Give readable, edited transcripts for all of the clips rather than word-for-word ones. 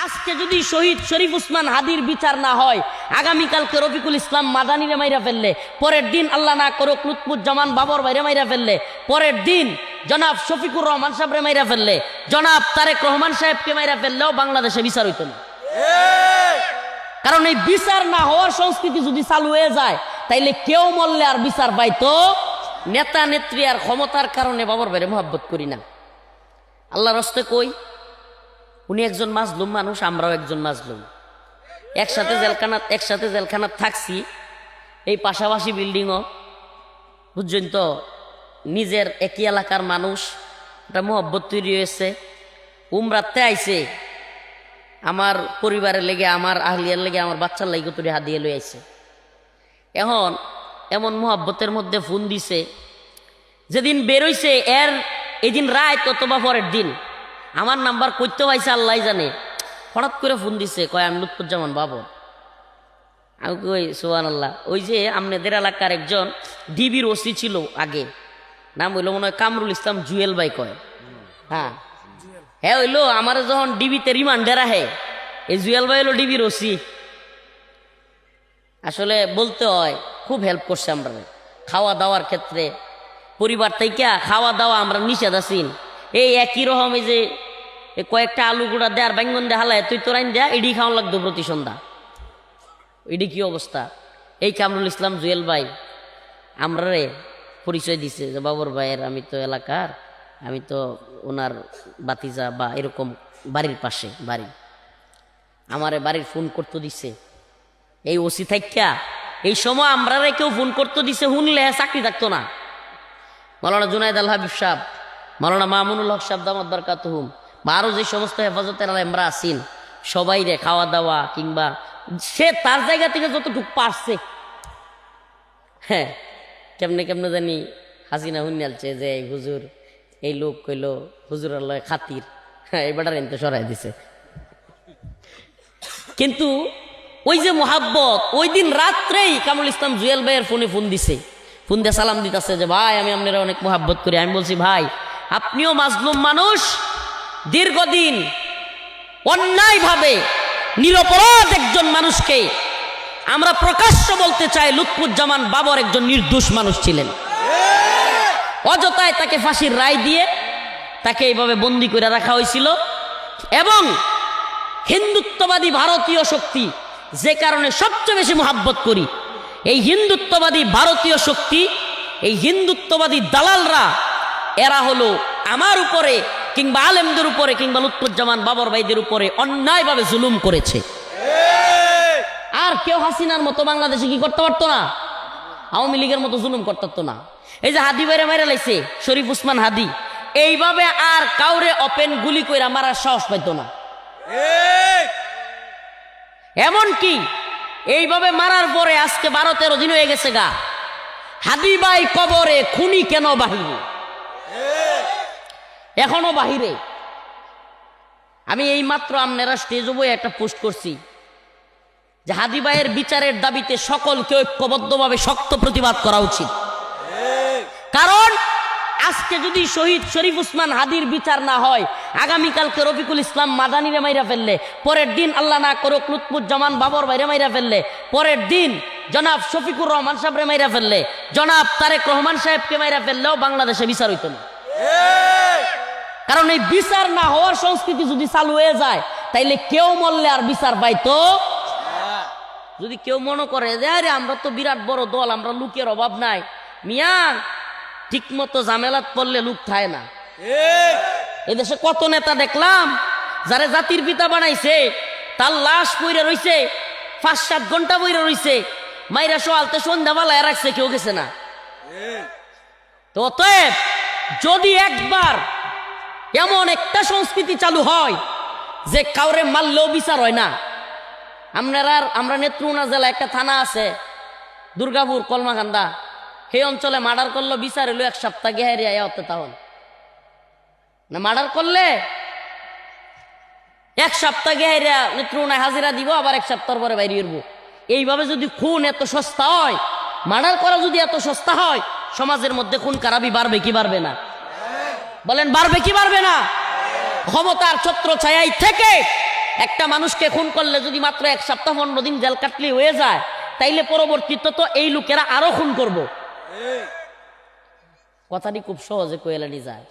আজকে যদি শহীদ শরীফ উসমান হাদির বিচার না হয়, আগামীকালকে রফিকুল ইসলাম মাদানিরে মাইরা ফেললে, পরের দিন আল্লাহ না করুক লুৎফুজ্জামান বাবর ভাইরে মাইরা ফেললে, পরের দিন জনাব শফিকুর রহমান সাহেবরে মাইরা ফেললে, জনাব তারেক রহমান সাহেবকে মাইরা ফেললেও বাংলাদেশে বিচার হইতো না। কারণ এই বিচার না হওয়ার সংস্কৃতি যদি চালু হয়ে যায়, তাইলে কেউ মরলে আর বিচার পাইতো নেতা নেত্রী আর ক্ষমতার কারণে বাবর ভাইরে মহব্বত করি না। আল্লাহর হস্তে কই, উনি একজন মাজলুম মানুষ, আমরাও একজন মাজলুম। একসাথে জেলখানাত থাকছি, এই পাশাপাশি বিল্ডিংও, বুঝছেন তো, নিজের একই এলাকার মানুষ, একটা মহব্বত তৈরি হয়েছে। উমরাতে আইছে, আমার পরিবারের লেগে, আমার আহলিয়ার লেগে, আমার বাচ্চার লেগে তুই হাদিয়ে লই আইছে। এখন এমন মহব্বতের মধ্যে ফোন দিছে, যেদিন বেরোইছে এর এদিন রাত অথবা পরের দিন আমার নাম্বার করতে পাইছে আল্লাহ জানে, হঠাৎ করে ফোন দিছে, কয় আমি লুৎফুজ্জামান বাবর। আমি কই সুবহানাল্লাহ। ওই যে আপনাদের এলাকার একজন ডিবির ওসি ছিল আগে, নাম হইলো মনে হয় কামরুল ইসলাম জুয়েল ভাই কয়। হ্যাঁ হ্যাঁ হইলো, আমার যখন ডিবিতে রিমান্ডে রাখে, এই জুয়েল ভাই হলো ডিবির ওসি। আসলে বলতে হয় খুব হেল্প করছে আমরা খাওয়া দাওয়ার ক্ষেত্রে, পরিবার থেকে খাওয়া দাওয়া আমরা নিষেধ আছি। এই একই রকম এই যে কয়েকটা আলু গুঁড়া দেয় আর বেঙ্গন দিয়ে হালায়, তুই তোরাইন দেয়া এডি খাওয়া লাগতো প্রতি সন্ধ্যা। এডি কি অবস্থা। এই কামরুল ইসলাম জুয়েল ভাই আমরা রে পরিচয় দিছে যে বাবর ভাইয়ের, আমি তো এলাকার, আমি তো ওনার বাতিজা বা এরকম বাড়ির পাশে বাড়ি, আমারে বাড়ির ফোন করতে দিছে এই ওসি থাইকা। এই সময় আমরা রে কেউ ফোন করতে দিছে, শুনলে চাকরি থাকতো না। মাওলানা জুনায়েদ আল হাবিব সাহেব, মাওলানা মামুনুল হক সাহেব দামাত বারকাতুহুম, বা আরো যে সমস্ত হেফাজতের আমরা আছেন, সবাই রে খাওয়া দাওয়া কিংবা সে তার জায়গা থেকে যতটুকু পারছে, হ্যাঁ কেমনে কেমনে জানি হাসিনা হুনিয়ালছে যে হুজুর এই লোক কইল হুজুর আল্লাহ খাতির, হ্যাঁ এই বেটার এনতে সরাই দিছে। কিন্তু ওই যে মোহাব্বত, ওই দিন রাত্রেই কামরুল ইসলাম জুয়েল ভাইয়ের ফোনে ফোন দিছে, ফোন দিয়ে সালাম দিতেছে যে ভাই আমি আপনারা অনেক মোহাব্বত করি। আমি বলছি ভাই আপনিও মাজলুম মানুষ, দীর্ঘদিন অন্যায়ভাবে নিরপরাধ একজন মানুষকে আমরা প্রকাশ্য বলতে চাই লুৎফুজ্জামান বাবর একজন নির্দোষ মানুষ ছিলেন। অযথায় তাকে ফাঁসির রায় দিয়ে তাকে এইভাবে বন্দি করে রাখা হয়েছিল। এবং হিন্দুত্ববাদী ভারতীয় শক্তি, যে কারণে সবচেয়ে বেশি মোহাব্বত করি, এই হিন্দুত্ববাদী ভারতীয় শক্তি, এই হিন্দুত্ববাদী দালালরা, এরা হলো আমার উপরে কিংবা আলেমদের উপরে কিংবা লুৎফুজ্জামান বাবর ভাইদের উপরে অন্যায়ভাবে জুলুম করেছে। আর কেউ হাসিনার মতো বাংলাদেশে কি করতে পারতো না, আওয়ামী লীগের মতো জুলুম করতে পারতো না। এই যে হাদি বাইরে মাইরা লাইছে শরীফ উসমান হাদি, এইভাবে আর কাউরে ওপেন গুলি কইরা মারার সাহস পাইতো না। এমনকি এইভাবে মারার পরে আজকে 12-13 দিন হয়ে গেছে গা, হাদি ভাই কবরে, খুনি কেন বাহিরে, এখনো বাহিরে। আমি এই মাত্র আপনারা স্টেজ বই একটা পোস্ট করছি যে হাদি ভাইয়ের বিচারের দাবিতে সকলকে ঐক্যবদ্ধভাবে শক্ত প্রতিবাদ করা উচিত। কারণ আজকে যদি শহীদ শরীফ উসমান হাদির বিচার না হয়, আগামীকালকে রফিকুল ইসলাম মাদানিরে মাইরা ফেললে, পরের দিন আল্লাহ না করুক লুৎফুজ্জামান বাবর ভাইরে মাইরা ফেললে, পরের দিন জনাব শফিকুর রহমান সাহেবরে মাইরা ফেললে, জনাব তারেক রহমান সাহেবকে মাইরা ফেললেও বাংলাদেশে বিচার হইতো না। কারণ এই বিচার না হওয়ার সংস্কৃতি যদি চালু হয়ে যায়, তাইলে কেউ মরলে আর বিচার পাইতো। যদি কেউ মনে করে যে আরে আমরা তো বিরাট বড় দল, আমরা লোকের অভাব নাই, মিয়া ঠিক মতো ঝামেলাত পড়লে লোক থায় না। এদেশে কত নেতা দেখলাম যারা জাতির পিতা বানাইছে, তার লাশ পইরা রইছে, 5-7 ঘন্টা পইরা রইছে, মাইরা সোয়ালতে সন্ধ্যাবেলায় রাখছে, কেউ গেছে না। তো অতএব যদি একবার এমন একটা সংস্কৃতি চালু হয় যে কাউরে মারলেও বিচার হয় না, আমরা নেত্রকোনা জেলা একটা থানা আছে দুর্গাপুর কলমাকান্দা, সেই অঞ্চলে মার্ডার করলো বিচার এলো 1 সপ্তাহ গেহারিয়া হতে, তখন না মার্ডার করলে 1 সপ্তাহ গেহারিয়া নেত্রকোনায় হাজিরা দিব, আবার 1 সপ্তাহ পরে বাইরে উঠবো। এইভাবে যদি খুন এত সস্তা হয়, মার্ডার করা যদি এত সস্তা হয়, সমাজের মধ্যে খুন খারাপি বাড়বে কি বাড়বে না? বলেন বাড়বে কি বাড়বে না? ক্ষমতার ছত্র ছায়ায় থেকে একটা মানুষকে খুন করলে যদি মাত্র 1 সপ্তাহ 15 দিন জেল কাটলে হয়ে যায়, তাইলে পরবর্তীতে তো এই লোকেরা আরো খুন করব। কথাটি খুব সহজে কইলানি যায়।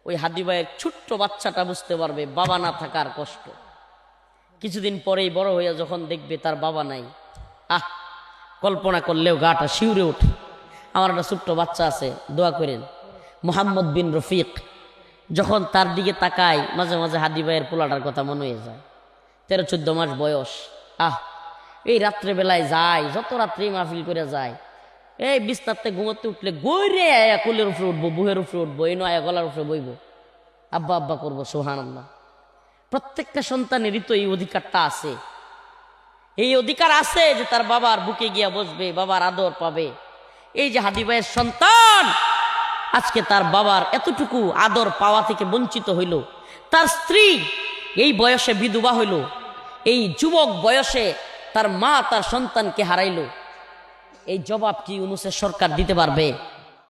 ওই হাদি ভাইয়ের ছোট্ট বাচ্চাটা বুঝতে পারবে বাবা না থাকার কষ্ট। কিছুদিন পরেই বড় হইয়া যখন দেখবে তার বাবা নাই, কল্পনা করলেও গাটা শিউরে ওঠে। আমার একটা ছোট্ট বাচ্চা আছে, দোয়া করেন, মোহাম্মদ বিন রফিক। যখন তার দিকে তাকাই মাঝে মাঝে হাদি ভাইয়ের পোলাটার কথা মনে হয়ে যায়। 13-14 মাস বয়স। এই রাত্রে বেলায় যায়, যত রাত্রে মাহফিল করে যায়, এই বিস্তারতে ঘুমোতে উঠলে গৈরে আয়া কোলের উপরে উঠবো, বুহের উপরে উঠবো, এই নয়া গলার উপরে বইব, আব্বা আব্বা করবো। সুবহানাল্লাহ। প্রত্যেকটা সন্তানেরই তো এই অধিকারটা আছে। এই অধিকার আছে যে তার বাবার বুকে গিয়া বসবে, বাবার আদর পাবে। এই যে হাদি ভাইয়ের সন্তান আজকে তার বাবার এতটুকু আদর পাওয়া থেকে বঞ্চিত হইল, তার স্ত্রী এই বয়সে বিধবা হইল, এই যুবক বয়সে তার মা তার সন্তানকে হারাইল, এই জবাব কি ইউনূসের সরকার দিতে পারবে?